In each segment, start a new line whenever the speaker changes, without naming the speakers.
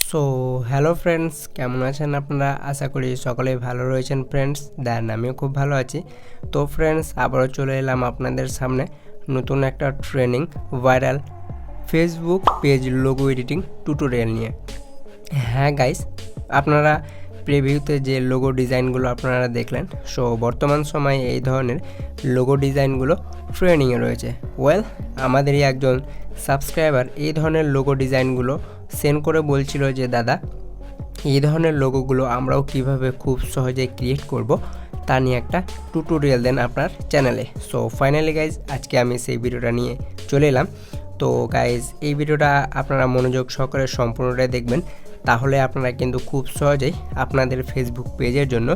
So hello friends, কেমন আছেন আপনারা? আশা করি সকলেই ভালো রয়েছেন ফ্রেন্ডস। দেন আমিও খুব ভালো আছি। তো ফ্রেন্ডস, আবারও চলে এলাম আপনাদের সামনে নতুন একটা training viral Facebook page logo editing tutorial নিয়ে। হ্যাঁ গাইস, আপনারা প্রিভিউতে যে লোগো ডিজাইনগুলো আপনারা দেখলেন, সো বর্তমান সময়ে এই ধরনের লোগো ডিজাইনগুলো ট্রেনিংয়ে রয়েছে। আমাদেরই একজন সাবস্ক্রাইবার এই ধরনের লোগো ডিজাইনগুলো সেন্ড করে বলছিল যে দাদা, এই ধরনের লোগোগুলো আমরাও কিভাবে খুব সহজে ক্রিয়েট করব তা নিয়ে একটা টিউটোরিয়াল দেন আপনার চ্যানেলে। সো ফাইনালি গাইজ, আজকে আমি সেই ভিডিওটা নিয়ে চলে এলাম। তো গাইজ, এই ভিডিওটা আপনারা মনোযোগ সহকারে সম্পূর্ণটাই দেখবেন, তাহলে আপনারা কিন্তু খুব সহজেই আপনাদের ফেসবুক পেজের জন্য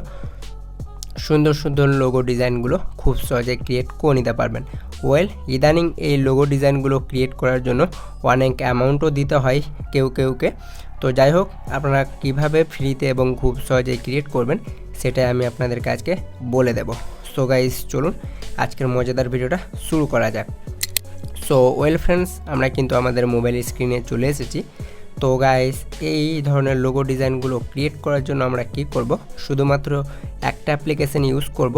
সুন্দর সুন্দর লোগো ডিজাইনগুলো খুব সহজে ক্রিয়েট করে নিতে পারবেন। ইদানিং এই লোগো ডিজাইনগুলো ক্রিয়েট করার জন্য অনেক অ্যামাউন্টও দিতে হয় কেউকে। তো যাই হোক, আপনারা কিভাবে ফ্রিতে এবং খুব সহজে ক্রিয়েট করবেন সেটাই আমি আপনাদের কাছে বলে দেব। সো গাইস, চলুন আজকের মজাদার ভিডিওটা শুরু করা যাক। সো ফ্রেন্ডস, আমরা কিন্তু আমাদের মোবাইল স্ক্রিনে চলে এসেছি। তো গাইস, এই ধরনের লোগো ডিজাইনগুলো ক্রিয়েট করার জন্য আমরা কি করব, শুধুমাত্র একটা অ্যাপ্লিকেশন ইউজ করব।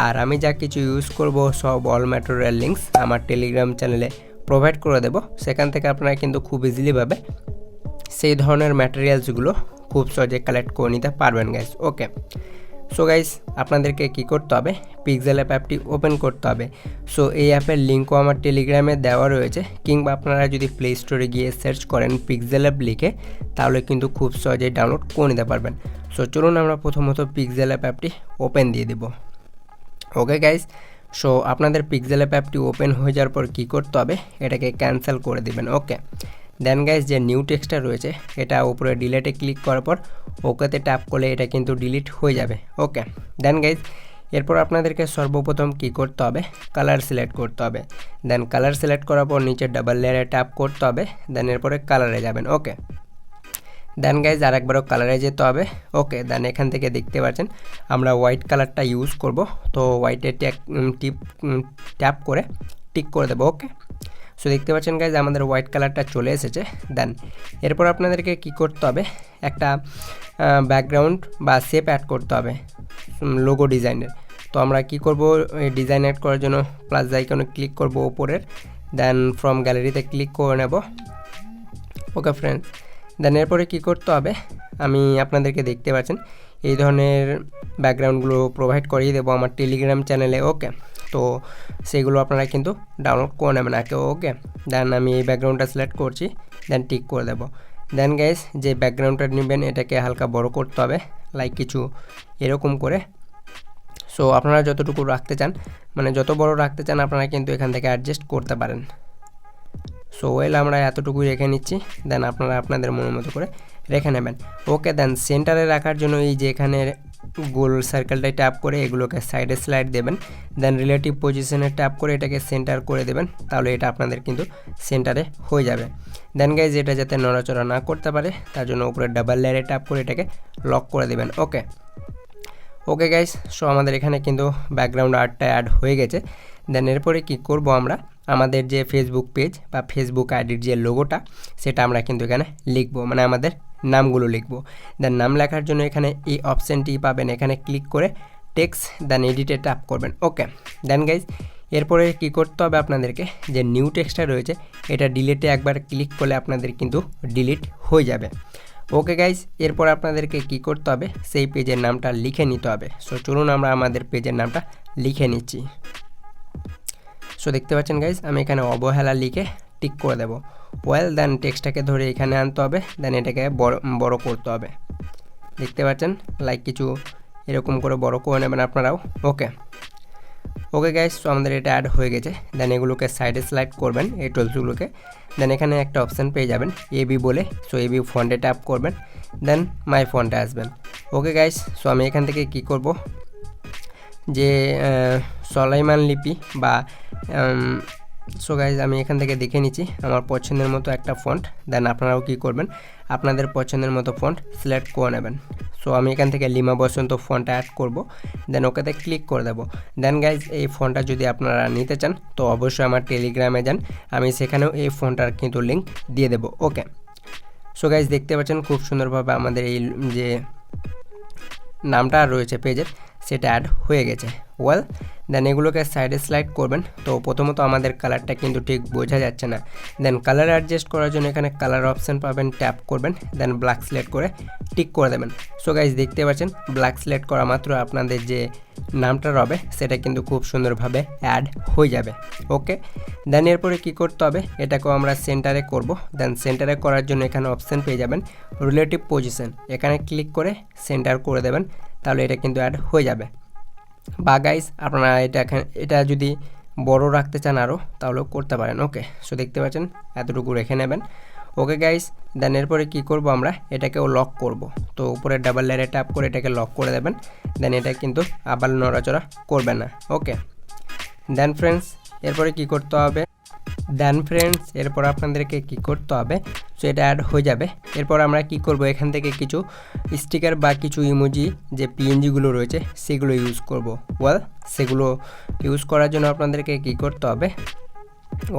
আর আমি যা কিছু ইউজ করব সব অল ম্যাটেরিয়াল লিঙ্কস আমার টেলিগ্রাম চ্যানেলে প্রোভাইড করে দেব। সেখান থেকে আপনারা কিন্তু খুব ইজিলিভাবে সেই ধরনের ম্যাটেরিয়ালসগুলো খুব সহজে কালেক্ট করে নিতে পারবেন গাইস। ওকে, সো গাইস, আপনাদেরকে কি করতে হবে, পিক্সেল অ্যাপটি ওপেন করতে হবে। সো এই অ্যাপের লিঙ্কও আমার টেলিগ্রামে দেওয়া রয়েছে, কিংবা আপনারা যদি প্লে স্টোরে গিয়ে সার্চ করেন পিক্সেল অ্যাপ লিখে, তাহলে কিন্তু খুব সহজেই ডাউনলোড করে নিতে পারবেন। সো চলুন আমরা প্রথমত পিক্সেল অ্যাপটি ওপেন দিয়ে দেব। ওকে গাইস, সো আপনাদের পিক্সেল অ্যাপটি ওপেন হয়ে যাওয়ার পর কী করতে হবে, এটাকে ক্যান্সেল করে দেবেন। ওকে, দেন গাইস, যে নিউ টেক্সটটা রয়েছে এটা উপরে ডিলেটে ক্লিক করার পর ওকেতে ট্যাপ করলে এটা কিন্তু ডিলিট হয়ে যাবে। ওকে, দেন গাইস, এরপর আপনাদেরকে সর্বপ্রথম কি করতে হবে, কালার সিলেক্ট করতে হবে। দেন কালার সিলেক্ট করার পর নিচে ডাবল লেয়ারে ট্যাপ করতে হবে। দেন এরপরে কালারে যাবেন। ওকে, দেন গাইজ আরেকবারও কালারে যেতে হবে। ওকে, দেন এখান থেকে দেখতে পাচ্ছেন আমরা হোয়াইট কালারটা ইউজ করব। তো হোয়াইটে ট্যাপ করে টিক করে দেবো। ওকে, সো দেখতে পাচ্ছেন গাইজ আমাদের হোয়াইট কালারটা চলে এসেছে। দেন এরপর আপনাদেরকে কি করতে হবে, একটা ব্যাকগ্রাউন্ড বা শেপ অ্যাড করতে হবে লোগো ডিজাইনের। তো আমরা কি করব, এই ডিজাইন অ্যাড করার জন্য প্লাস আইকনে ক্লিক করব ওপরের। দেন ফ্রম গ্যালারিতে ক্লিক করে নেব। ওকে ফ্রেন্ডস, দেন এরপরে কী করতে হবে, আমি আপনাদেরকে দেখতে পাচ্ছেন এই ধরনের ব্যাকগ্রাউন্ডগুলো প্রোভাইড করিয়ে দেবো আমার টেলিগ্রাম চ্যানেলে। ওকে, তো সেগুলো আপনারা কিন্তু ডাউনলোড করে নেবেন আগে। ওকে, দেন আমি এই ব্যাকগ্রাউন্ডটা সিলেক্ট করছি, দেন টিক করে দেবো। দেন গাইস, যে ব্যাকগ্রাউন্ডটা নেবেন এটাকে হালকা বড় করতে হবে, লাইক কিছু এরকম করে। সো আপনারা যতটুকু রাখতে চান, মানে যত বড় রাখতে চান আপনারা কিন্তু এখান থেকে অ্যাডজাস্ট করতে পারেন। সো আমরা এতটুকুই রেখে নিচ্ছি। দেন আপনারা আপনাদের মনের মতো করে রেখে নেবেন। ওকে, দেন সেন্টারে রাখার জন্য এই যে এখানে গোল সার্কেলটায় ট্যাপ করে এগুলোকে সাইডে স্লাইড দেবেন। দেন রিলেটিভ পজিশনে ট্যাপ করে এটাকে সেন্টার করে দেবেন, তাহলে এটা আপনাদের কিন্তু সেন্টারে হয়ে যাবে। দেন গাইজ, এটা যাতে নড়াচড়া না করতে পারে তার জন্য উপরে ডাবল লেয়ারে ট্যাপ করে এটাকে লক করে দেবেন। ওকে, ওকে গাইজ, সো আমাদের এখানে কিন্তু ব্যাকগ্রাউন্ড আর্টটা অ্যাড হয়ে গেছে। দেন এরপরে কি করব, আমরা আমাদের যে ফেসবুক পেজ বা ফেসবুক আইডির যে লোগোটা সেটা আমরা কিন্তু এখানে লিখবো, মানে আমাদের নামগুলো লিখবো। দেন নাম লেখার জন্য এখানে এই অপশানটি পাবেন, এখানে ক্লিক করে টেক্সট দেন এডিটে ট্যাপ করবেন। ওকে, দেন গাইজ, এরপরে কি করতে হবে আপনাদেরকে, যে নিউ টেক্সটটা রয়েছে এটা ডিলিটে একবার ক্লিক করলে আপনাদের কিন্তু ডিলিট হয়ে যাবে। ওকে গাইজ, এরপর আপনাদেরকে কি করতে হবে, সেই পেজের নামটা লিখে নিতে হবে। সো চলুন আমরা আমাদের পেজের নামটা লিখে নিচ্ছি। সো দেখতে পাচ্ছেন গাইজ, আমি এখানে অবহেলা লিখে টিক করে দেবো। দেন টেক্সটটাকে ধরে এখানে আনতে হবে, দেন এটাকে বড় করতে হবে। দেখতে পাচ্ছেন লাইক কিছু এরকম করে বড় করে নেবেন আপনারাও। ওকে, ওকে গাইজ, সো আমাদের এটা অ্যাড হয়ে গেছে। দেন এগুলোকে সাইডে সিলেক্ট করবেন, এই টুলসগুলোকে। দেন এখানে একটা অপশান পেয়ে যাবেন এবি বলে। সো এবি ফন্টে ট্যাপ করবেন, দেন মাই ফন্টে আসবেন। ওকে গাইজ, সো আমি এখান থেকে কি করব, যে সলাইমান লিপি বা সো গাইজ আমি এখান থেকে দেখে নিচ্ছি আমার পছন্দের মতো একটা ফন্ট। দেন আপনারাও কি করবেন, আপনাদের পছন্দের মতো ফন্ট সিলেক্ট করে নেবেন। সো আমি এখান থেকে লিমা বসন্ত ফন্টটা অ্যাড করব। দেন ওকেতে ক্লিক করে দেবো। দেন গাইজ, এই ফন্টটা যদি আপনারা নিতে চান তো অবশ্যই আমার টেলিগ্রামে যান, আমি সেখানেও এই ফন্টটার কিন্তু লিঙ্ক দিয়ে দেবো। ওকে, সো গাইজ দেখতে পাচ্ছেন খুব সুন্দরভাবে আমাদের এই যে নামটা রয়েছে পেজের সেটা অ্যাড হয়ে গেছে। ওয়েল দেন এগুলোকে সাইডে স্লাইড করবেন। তো প্রথমত আমাদের কালারটা কিন্তু ঠিক বোঝা যাচ্ছে না, দেন কালার অ্যাডজাস্ট করার জন্য এখানে কালার অপশান পাবেন, ট্যাপ করবেন, দেন ব্ল্যাক সিলেক্ট করে টিক করে দেবেন। সো গাইজ দেখতে পাচ্ছেন ব্ল্যাক সিলেক্ট করা মাত্র আপনাদের যে নামটা রবে সেটা কিন্তু খুব সুন্দরভাবে অ্যাড হয়ে যাবে। ওকে, দেন এরপরে কী করতে হবে, এটাকেও আমরা সেন্টারে করব। দেন সেন্টারে করার জন্য এখানে অপশান পেয়ে যাবেন রিলেটিভ পজিশন, এখানে ক্লিক করে সেন্টার করে দেবেন, তাহলে এটা কিন্তু অ্যাড হয়ে যাবে। বা গাইস আপনারা এটা যদি বড় রাখতে চান আরও তাহলেও করতে পারেন। ওকে, সো দেখতে পাচ্ছেন এতটুকু রেখে নেবেন। ওকে গাইস, দেন এরপরে কী করব, আমরা এটাকেও লক করব। তো উপরে ডাবল লেয়ারে ট্যাপ করে এটাকে লক করে দেবেন, দেন এটা কিন্তু আবার নড়াচড়া করবে না। ওকে, দেন ফ্রেন্ডস এরপরে কী করতে হবে, এরপর আপনাদেরকে কী করতে হবে, সো এটা অ্যাড হয়ে যাবে। এরপর আমরা কি করব, এখান থেকে কিছু স্টিকার বা কিছু ইমোজি যে পিএনজিগুলো রয়েছে সেগুলো ইউজ করব। ওয়েল সেগুলো ইউজ করার জন্য আপনাদেরকে কি করতে হবে,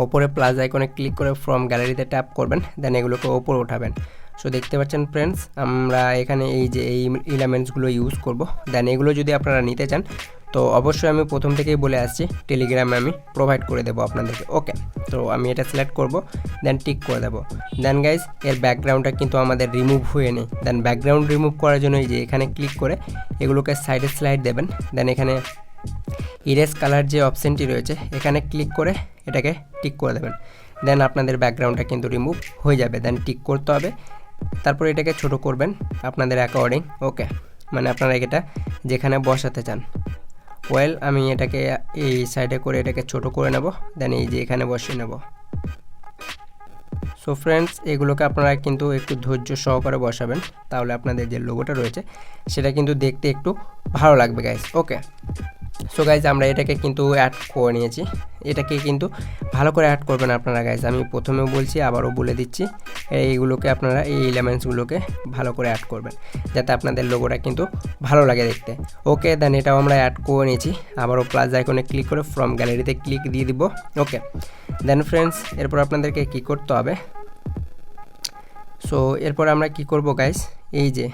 ওপরে প্লাস আইকনে ক্লিক করে ফ্রম গ্যালারিতে ট্যাপ করবেন, দেন এগুলোকে ওপরে উঠাবেন। সো দেখতে পাচ্ছেন ফ্রেন্ডস আমরা এখানে এই যে এই এলিমেন্টসগুলো ইউজ করব। দেন এগুলো যদি আপনারা নিতে চান তো অবশ্যই আমি প্রথম থেকেই বলে আসছি টেলিগ্রামে আমি প্রোভাইড করে দেবো আপনাদেরকে। ওকে, তো আমি এটা সিলেক্ট করব, দেন টিক করে দেবো। দেন গাইজ এর ব্যাকগ্রাউন্ডটা কিন্তু আমাদের রিমুভ হয়ে নেই। দেন ব্যাকগ্রাউন্ড রিমুভ করার জন্য এই যে এখানে ক্লিক করে এগুলোকে সাইডে স্লাইড দেবেন, দেন এখানে ইরেজ কালার যে অপশানটি রয়েছে এখানে ক্লিক করে এটাকে টিক করে দেবেন, দেন আপনাদের ব্যাকগ্রাউন্ডটা কিন্তু রিমুভ হয়ে যাবে। দেন টিক করতে হবে, তারপর এটাকে ছোট করবেন আপনাদের অ্যাকর্ডিং। ওকে, মানে আপনারা এটা যেখানে বসাতে চান। ওয়েল আমি এটাকে এই সাইডে করে এটাকে ছোট করে নেব, দেন এই যে এখানে বসিয়ে নেব। সো ফ্রেন্ডস এগুলোকে আপনারা কিন্তু একটু ধৈর্য সহকারে বসাবেন, তাহলে আপনাদের যে লোগোটা রয়েছে সেটা কিন্তু দেখতে একটু ভালো লাগবে গাইজ। ওকে, সো গাইজ আমরা এটাকে কিন্তু অ্যাড করে নিয়েছি, এটাকে কিন্তু ভালো করে অ্যাড করবেন আপনারা গাইজ। আমি প্রথমেও বলছি আবারও বলে দিচ্ছি, এইগুলোকে আপনারা এই এলিমেন্টসগুলোকে ভালো করে অ্যাড করবেন যাতে আপনাদের লোগোটা কিন্তু ভালো লাগে দেখতে। ওকে, দেন এটাও আমরা অ্যাড করে নিয়েছি, আবারও প্লাস আইকনে ক্লিক করে ফ্রম গ্যালারিতে ক্লিক দিয়ে দিব। ওকে, দেন ফ্রেন্ডস এরপর আপনাদেরকে কি করতে হবে, সো এরপর আমরা কি করব গাইজ, এই যে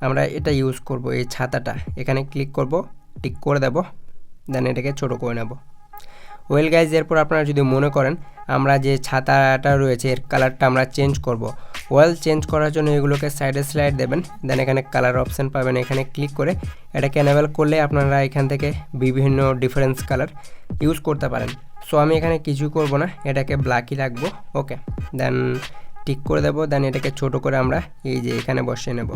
আমরা এটা ইউজ করব, এই ছাতাটা এখানে ক্লিক করব, টিক করে দেব, দেন এটাকে ছোট করে নেব। ওয়েল গাইজ এরপর আপনারা যদি মনে করেন আমরা যে ছাতাটা রয়েছে এর কালারটা আমরা চেঞ্জ করব, ওয়েল চেঞ্জ করার জন্য এগুলোকে সাইডে স্লাইড দেবেন, দেন এখানে কালার অপশান পাবেন, এখানে ক্লিক করে এটাকে এনেবল করলে আপনারা এখান থেকে বিভিন্ন ডিফারেন্স কালার ইউজ করতে পারেন। সো আমি এখানে কিছু করব না, এটাকে ব্ল্যাকই রাখবো। ওকে, দেন টিক করে দেবো, দেন এটাকে ছোট করে আমরা এই যে এখানে বসিয়ে নেব।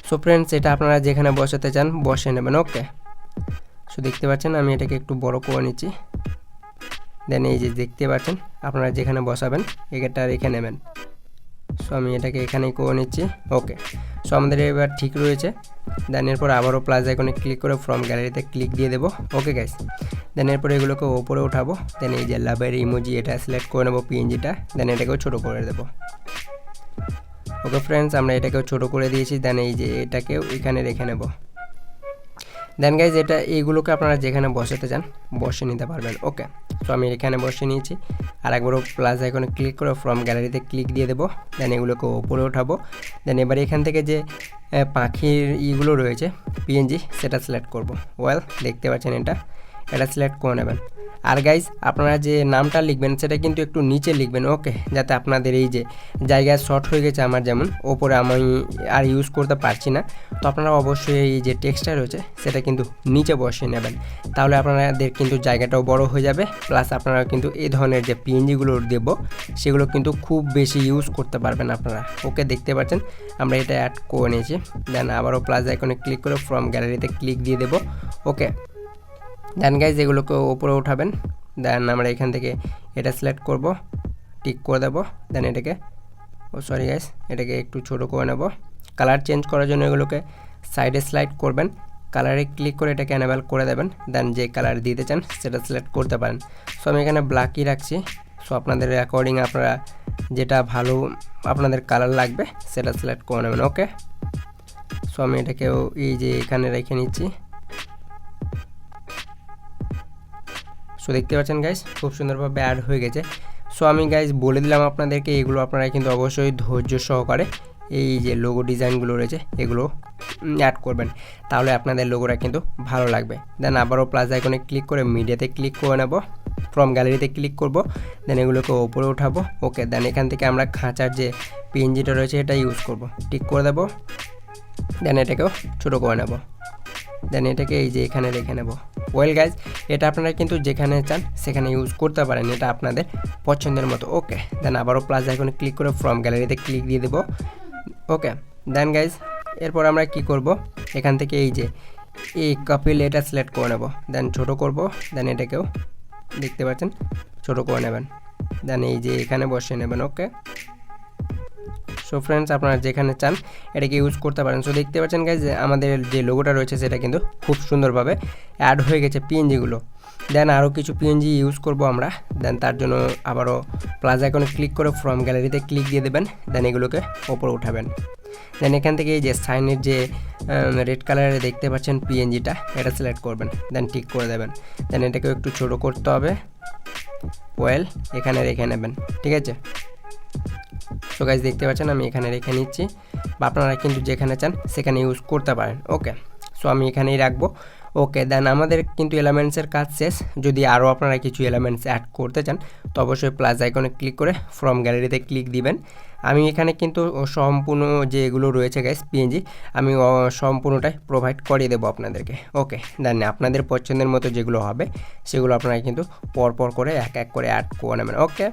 সো ফ্রেন্ডস এটা আপনারা যেখানে বসাতে চান বসিয়ে নেবেন। ওকে, সো দেখতে পাচ্ছেন আমি এটাকে একটু বড় করে নিচ্ছি, দেন এই যে দেখতে পাচ্ছেন আপনারা যেখানে বসাবেন এটা রেখে নেবেন। সো আমি এটাকে এখানেই করে নিচ্ছি। ওকে, সো আমাদের এবার ঠিক রয়েছে। দেন এরপর আবারও প্লাস আইকনে ক্লিক করে ফ্রম গ্যালারিতে ক্লিক দিয়ে দেবো। ওকে গাইস, দেন এরপর এগুলোকে ওপরে উঠাবো, দেন এই যে লাভের ইমোজি এটা সিলেক্ট করে নেবো পিএনজিটা, দেন এটাকেও ছোটো করে দেবো। ওকে ফ্রেন্ডস আমরা এটাকেও ছোটো করে দিয়েছি, দেন এই যে এটাকেও এখানে রেখে নেব। দেন গাইজ এইগুলোকে আপনারা যেখানে বসাতে চান বসে নিতে পারবেন। ওকে, তো আমি এখানে বসে নিয়েছি, আর একবারও প্লাস আইকনে ক্লিক করে ফ্রম গ্যালারিতে ক্লিক দিয়ে দেবো, দেন এগুলোকে ওপরে উঠাবো। দেন এবার এখান থেকে যে পাখির ইগুলো রয়েছে পিএনজি সেটা সিলেক্ট করব। ওয়েল দেখতে পাচ্ছেন এটা সিলেক্ট করে নেবেন। আর গাইজ আপনারা যে নামটা লিখবেন সেটা কিন্তু একটু নিচে লিখবেন। ওকে, যাতে আপনাদের এই যে জায়গায় শর্ট হয়ে গেছে আমার, যেমন ওপরে আমি আর ইউজ করতে পারছি না, তো আপনারা অবশ্যই এই যে টেক্সটটা রয়েছে সেটা কিন্তু নিচে বসিয়ে নেবেন, তাহলে আপনাদের কিন্তু জায়গাটাও বড় হয়ে যাবে, প্লাস আপনারা কিন্তু এই ধরনের যে পিএনজিগুলো দেব সেগুলো কিন্তু খুব বেশি ইউজ করতে পারবেন আপনারা। ওকে, দেখতে পাচ্ছেন আমরা এটা অ্যাড করে নিয়েছি, দেন আবারও প্লাস আইকনে ক্লিক করে ফ্রম গ্যালারিতে ক্লিক দিয়ে দেবো। ওকে, দেন গাইজ এগুলোকে উপরে উঠাবেন, দেন আমরা এখান থেকে এটা সিলেক্ট করব, টিক করে দেবো, দেন এটাকে সরি গাইজ এটাকে একটু ছোটো করে নেব। কালার চেঞ্জ করার জন্য এগুলোকে সাইডে স্লাইড করবেন, কালারে ক্লিক করে এটাকে এনেবল করে দেবেন, দেন যে কালার দিতে চান সেটা সিলেক্ট করতে পারেন। সো আমি এখানে ব্ল্যাকই রাখছি, সো আপনাদের অ্যাকর্ডিং আপনারা যেটা ভালো আপনাদের কালার লাগবে সেটা সিলেক্ট করে নেবেন। ওকে, সো আমি এটাকেও এই যে এখানে রেখে নিচ্ছি। সো দেখতে পাচ্ছেন গাইস খুব সুন্দরভাবে অ্যাড হয়ে গেছে। সো আমি গাইজ বলে দিলাম আপনাদেরকে, এগুলো আপনারা কিন্তু অবশ্যই ধৈর্য সহকারে এই যে লোগো ডিজাইনগুলো রয়েছে এগুলো অ্যাড করবেন, তাহলে আপনাদের লোগোটা কিন্তু ভালো লাগবে। দেন আবারও প্লাস আইকনে ক্লিক করে মিডিয়াতে ক্লিক করে নেব, ফ্রম গ্যালারিতে ক্লিক করব, দেন এগুলোকে ওপরে উঠাবো। ওকে, দেন এখান থেকে আমরা খাঁচার যে পিএনজিটা রয়েছে এটা ইউজ করব, টিক করে দেব। দেন এটাকেও ছোটো করে নেব, দেন এটাকে এই যে এখানে রেখে নেব। ওয়েল গাইজ, এটা আপনারা কিন্তু যেখানে চান সেখানে ইউজ করতে পারেন, এটা আপনাদের পছন্দের মতো। ওকে, দেন আবারও প্লাস আইকনে ক্লিক করে ফ্রম গ্যালারিতে ক্লিক দিয়ে দেবো। ওকে, দেন গাইজ এরপর আমরা কি করব, এখান থেকে এই যে এই কপিল এটা সিলেক্ট করে নেব, দেন ছোটো করব, দেন এটাকেও দেখতে পাচ্ছেন ছোটো করে নেবেন, দেন এই যে এখানে বসিয়ে নেবেন। ওকে, সো ফ্রেন্ডস আপনারা যেখানে চান এটাকে ইউজ করতে পারেন। সো দেখতে পাচ্ছেন গাইজ আমাদের যে লোগোটা রয়েছে সেটা কিন্তু খুব সুন্দরভাবে অ্যাড হয়ে গেছে পিএনজিগুলো। দেন আরও কিছু পিএনজি ইউজ করব আমরা, দেন তার জন্য আবারও প্লাস আইকনে ক্লিক করে ফ্রম গ্যালারিতে ক্লিক দিয়ে দেবেন, দেন এগুলোকে ওপরে উঠাবেন। দেন এখান থেকে এই যে সাইনের যে রেড কালারে দেখতে পাচ্ছেন পিএনজিটা, এটা সিলেক্ট করবেন, দেন টিক করে দেবেন। দেন এটাকে একটু ছোটো করতে হবে, ওয়েল এখানে রেখে নেবেন, ঠিক আছে। সো গাইজ দেখতে পাচ্ছেন আমি এখানে রেখে নিচ্ছি, বা আপনারা কিন্তু যেখানে চান সেখানে ইউজ করতে পারেন। ওকে, সো আমি এখানেই রাখবো। ওকে, দেন আমাদের কিন্তু এলিমেন্টসের কাজ শেষ। যদি আরও আপনারা কিছু এলিমেন্টস অ্যাড করতে চান তো অবশ্যই প্লাস আইকনে ক্লিক করে ফ্রম গ্যালারিতে ক্লিক দিবেন। আমি এখানে কিন্তু সম্পূর্ণ যে এগুলো রয়েছে গাইজ পিএনজি আমি সম্পূর্ণটাই প্রোভাইড করিয়ে দেবো আপনাদেরকে। ওকে, দেন আপনাদের পছন্দের মতো যেগুলো হবে সেগুলো আপনারা কিন্তু পরপর করে এক এক করে অ্যাড করে নেবেন। ওকে,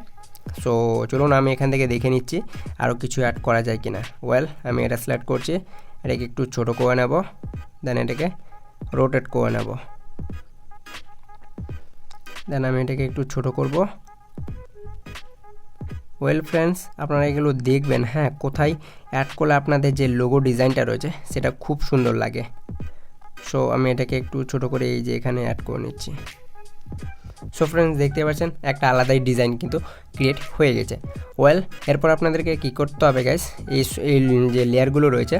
সো চলুন আমি এখান থেকে দেখে নিচ্ছি আরও কিছু অ্যাড করা যায় কিনা। ওয়েল আমি এটা সিলেক্ট করছি, এটাকে একটু ছোটো করে নেব, দেন এটাকে রোটেট করে নেব, দেন আমি এটাকে একটু ছোটো করব। ওয়েল ফ্রেন্ডস আপনারা এগুলো দেখবেন, হ্যাঁ কোথায় অ্যাড করলে আপনাদের যে লোগো ডিজাইনটা রয়েছে সেটা খুব সুন্দর লাগে। সো আমি এটাকে একটু ছোটো করে এই যে এখানে অ্যাড করে নিচ্ছি। সো ফ্রেন্ডস দেখতে পাচ্ছেন একটা আলাদাই ডিজাইন কিন্তু ক্রিয়েট হয়ে গেছে। ওয়েল এরপর আপনাদেরকে কি করতে হবে গাইস, এই যে লেয়ারগুলো রয়েছে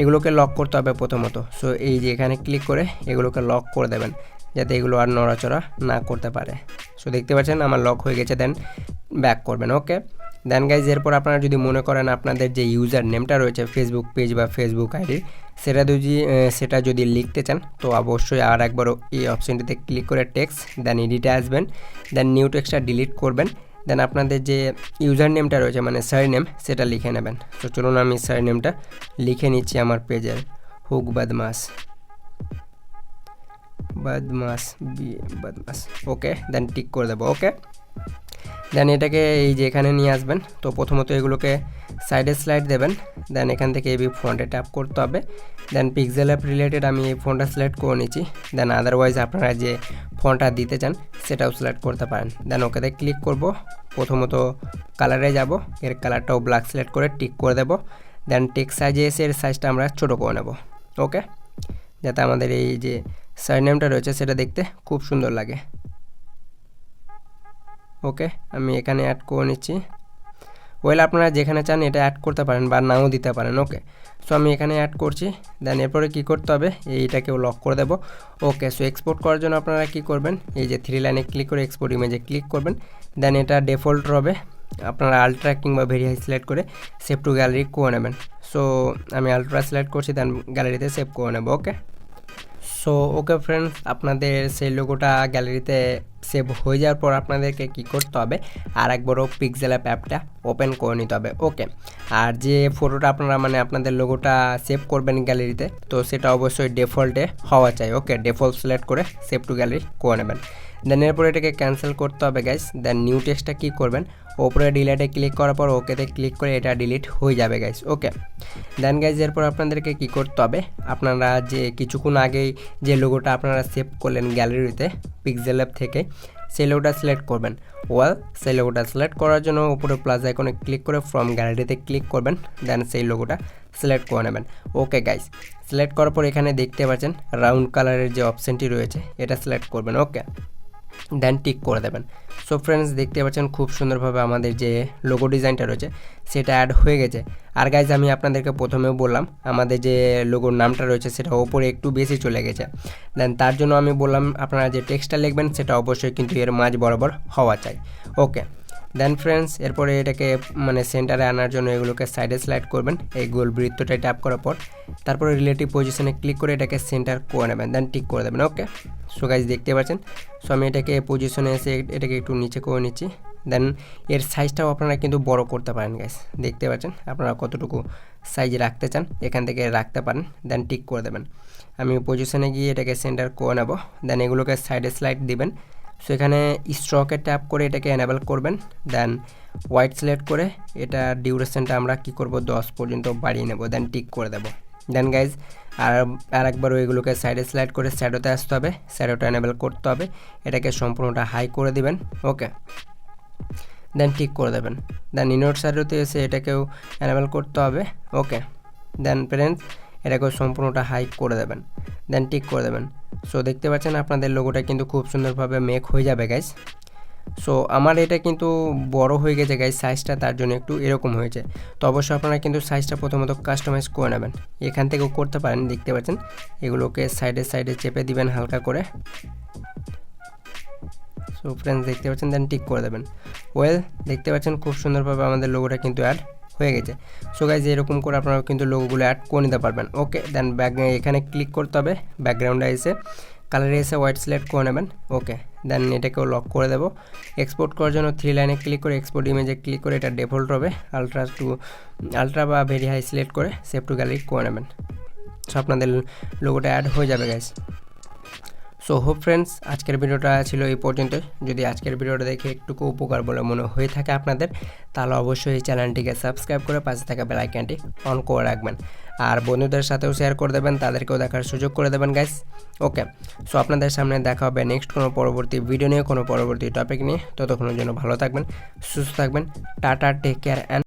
এগুলোকে লক করতে হবে প্রথমত। সো এই যে এখানে ক্লিক করে এগুলোকে লক করে দেবেন যাতে এগুলো আর নড়াচড়া না করতে পারে। সো দেখতে পাচ্ছেন আমার লক হয়ে গেছে, দেন ব্যাক করবেন। ওকে, দেন গাইজ এরপর আপনারা যদি মনে করেন আপনাদের যে ইউজার নেমটা রয়েছে ফেসবুক পেজ বা ফেসবুক আইডি সেটা যদি লিখতে চান তো অবশ্যই আর একবার এই অপশনটিতে ক্লিক করে টেক্সট, দেন এডিটে আসবেন, দেন নিউ টেক্সটটা ডিলিট করবেন, দেন আপনাদের যে ইউজার নেমটা রয়েছে মানে সার নেম সেটা লিখে নেবেন। তো চলুন আমি সার নেমটা লিখে নিচ্ছি আমার পেজের, হুক বদমাস। ওকে, দেন টিক করে দেবো। ওকে, দেন এটাকে এই যে এখানে নিয়ে আসবেন। তো প্রথমত এগুলোকে সাইডে স্লাইড দেবেন, দেন এখান থেকে এই ফন্টে ট্যাপ করতে হবে, দেন পিক্সেল অ্যাপ রিলেটেড আমি এই ফন্টটা সিলেক্ট করে নিচ্ছি, দেন আদারওয়াইজ আপনারা যে ফন্টটা দিতে চান সেটাও সিলেক্ট করতে পারেন। দেন ওকেতে ক্লিক করব, প্রথমত কালারে যাব, এর কালারটাও ব্ল্যাক সিলেক্ট করে টিক করে দেব, দেন টেক্সট সাইজে এসে এর সাইজটা আমরা ছোটো করে নেব। ওকে, যাতে আমাদের এই যে সারনেমটা রয়েছে সেটা দেখতে খুব সুন্দর লাগে। ওকে, আমি এখানে অ্যাড করে নিচ্ছি। ওয়েল আপনারা যেখানে চান এটা অ্যাড করতে পারেন বা নাও দিতে পারেন। ওকে, সো আমি এখানে অ্যাড করছি, দেন এরপরে কী করতে হবে এইটাকেও লক করে দেবো। ওকে, সো এক্সপোর্ট করার জন্য আপনারা কী করবেন, এই যে 3 লাইনে ক্লিক করে এক্সপোর্ট ইমেজে ক্লিক করবেন, দেন এটা ডিফল্ট হবে, আপনারা আলট্রা কিংবা ভেরি হাই সিলেক্ট করে সেভ টু গ্যালারি করে নেবেন। সো আমি আলট্রা সিলেক্ট করছি, দেন গ্যালারিতে সেভ করে নেব। ওকে, সো ওকে ফ্রেন্ডস আপনাদের সেই লোগোটা গ্যালারিতে সেভ হয়ে যাওয়ার পর আপনাদেরকে কি করতে হবে, আর একবারও পিক্সেল অ্যাপটা ওপেন করে নিতে হবে। ওকে, আর যে ফটোটা আপনারা মানে আপনাদের লোগোটা সেভ করবেন গ্যালারিতে তো সেটা অবশ্যই ডিফল্টে হওয়া চাই। ওকে, ডিফল্ট সিলেক্ট করে সেভ টু গ্যালারি করে নেবেন, দেন এরপর এটাকে ক্যান্সেল করতে হবে গাইস। দেন নিউ টেক্সটটা কী করবেন, ওপরে ডিলিটে ক্লিক করার পর ওকেতে ক্লিক করে এটা ডিলিট হয়ে যাবে গাইস। ওকে, দেন গাইজ এরপর আপনাদেরকে কি করতে হবে, আপনারা যে কিছুক্ষণ আগেই যে লোগোটা আপনারা সেভ করলেন গ্যালারিতে পিক্সেল অ্যাপ থেকে সেই লোগোটা সিলেক্ট করবেন। ওয়েল সেই লোগোটা সিলেক্ট করার জন্য উপরে প্লাস আইকনে ক্লিক করে ফ্রম গ্যালারিতে ক্লিক করবেন, দেন সেই লোগোটা সিলেক্ট করে নেবেন। ওকে গাইজ, সিলেক্ট করার পর এখানে দেখতে পাচ্ছেন রাউন্ড কালারের যে অপশানটি রয়েছে এটা সিলেক্ট করবেন। ওকে, দেন টিক করে দেবেন। সো ফ্রেন্ডস দেখতে পাচ্ছেন খুব সুন্দরভাবে আমাদের যে লোগো ডিজাইনটা রয়েছে সেটা অ্যাড হয়ে গেছে। আর গাইজ আমি আপনাদেরকে প্রথমেও বললাম আমাদের যে লোগোর নামটা রয়েছে সেটা ওপরে একটু বেশি চলে গেছে, দেন তার জন্য আমি বললাম আপনারা যে টেক্সটটা লিখবেন সেটা অবশ্যই কিন্তু এর মাঝ বরাবর হওয়া চাই। ওকে, দেন ফ্রেন্ডস এরপরে এটাকে মানে সেন্টারে আনার জন্য এগুলোকে সাইডে স্লাইড করবেন এই গোল বৃত্তটায় ট্যাপ করার পর, তারপরে রিলেটিভ পজিশনে ক্লিক করে এটাকে সেন্টার করে নেবেন, দেন টিক করে দেবেন। ওকে, সো গাইজ দেখতে পাচ্ছেন। সো আমি এটাকে পজিশনে এসে এটাকে একটু নিচে করে নিচ্ছি। দেন এর সাইজটাও আপনারা কিন্তু বড় করতে পারেন গাইজ, দেখতে পাচ্ছেন আপনারা কতটুকু সাইজ রাখতে চান এখান থেকে রাখতে পারেন, দেন টিক করে দেবেন। আমি পজিশনে গিয়ে এটাকে সেন্টার করে নেব, দেন এগুলোকে সাইডে স্লাইড দিবেন। সো এখানে স্ট্রোকে ট্যাপ করে এটাকে এনেবল করবেন, দেন হোয়াইট সিলেক্ট করে এটা ডিউরেশনটা আমরা কি করব 10 পর্যন্ত বাড়িয়ে নেব, দেন টিক করে দেব। দেন গাইজ আর একবারও এগুলোকে সাইডে স্লাইড করে শ্যাডোতে আসতে হবে, শ্যাডোটা এনেবল করতে হবে, এটাকে সম্পূর্ণটা হাই করে দিবেন। ওকে, দেন টিক করে দেবেন। দেন ইনওয়ার্ড শ্যাডোতে এসে এটাকেও এনেবল করতে হবে। ওকে, দেন ফ্রেন্ডস এটাকেও সম্পূর্ণটা হাই করে দেবেন, দেন টিক করে দেবেন। সো দেখতে পাচ্ছেন আপনাদের লোগোটা কিন্তু খুব সুন্দরভাবে মেক হয়ে যাবে গাইজ। সো আমার এটা কিন্তু বড় হয়ে গেছে গাইজ সাইজটা, তার জন্য একটু এরকম হয়েছে। তো অবশ্যই আপনারা কিন্তু সাইজটা প্রথমত কাস্টমাইজ করে নেবেন, এখান থেকেও করতে পারেন। দেখতে পাচ্ছেন এগুলোকে সাইডে সাইডে চেপে দিবেন হালকা করে। সো ফ্রেন্ডস দেখতে পাচ্ছেন, দেন টিক করে দেবেন। ওয়েল দেখতে পাচ্ছেন খুব সুন্দরভাবে আমাদের লোগোটা কিন্তু অ্যাড হয়ে গেছে। সো গাইজ এরকম করে আপনারা কিন্তু লোগোগুলো অ্যাড করে নিতে পারবেন। ওকে, দেন এখানে ক্লিক করতে হবে, ব্যাকগ্রাউন্ডে এসে কালারে এসে হোয়াইট সিলেক্ট করে নেবেন। ওকে, দেন এটাকেও লক করে দেবো। এক্সপোর্ট করার জন্য 3 লাইনে ক্লিক করে এক্সপোর্ট ইমেজে ক্লিক করে এটা ডিফল্ট হবে আলট্রা বা ভেরি হাই সিলেক্ট করে সেভ টু গ্যালারি করে নেবেন। সো আপনাদের লোগোটা অ্যাড হয়ে যাবে গাইজ। সো হোপ ফ্রেন্ডস আজকের ভিডিওটা ছিল এই পর্যন্তই। যদি আজকের ভিডিওটা দেখে একটুকু উপকার বলে মনে হয়ে থাকে আপনাদের, তাহলে অবশ্যই এই চ্যানেলটিকে সাবস্ক্রাইব করে পাশে থাকা বেল আইকনটি অন করে রাখবেন, আর বন্ধুদের সাথেও শেয়ার করে দেবেন, তাদেরকেও দেখার সুযোগ করে দেবেন গাইস। ওকে, সো আপনাদের সামনে দেখা হবে নেক্সট কোনো পরবর্তী ভিডিও নিয়ে, কোনো পরবর্তী টপিক নিয়ে। ততক্ষণের জন্য ভালো থাকবেন, সুস্থ থাকবেন, টাটা, টেক কেয়ার অ্যান্ড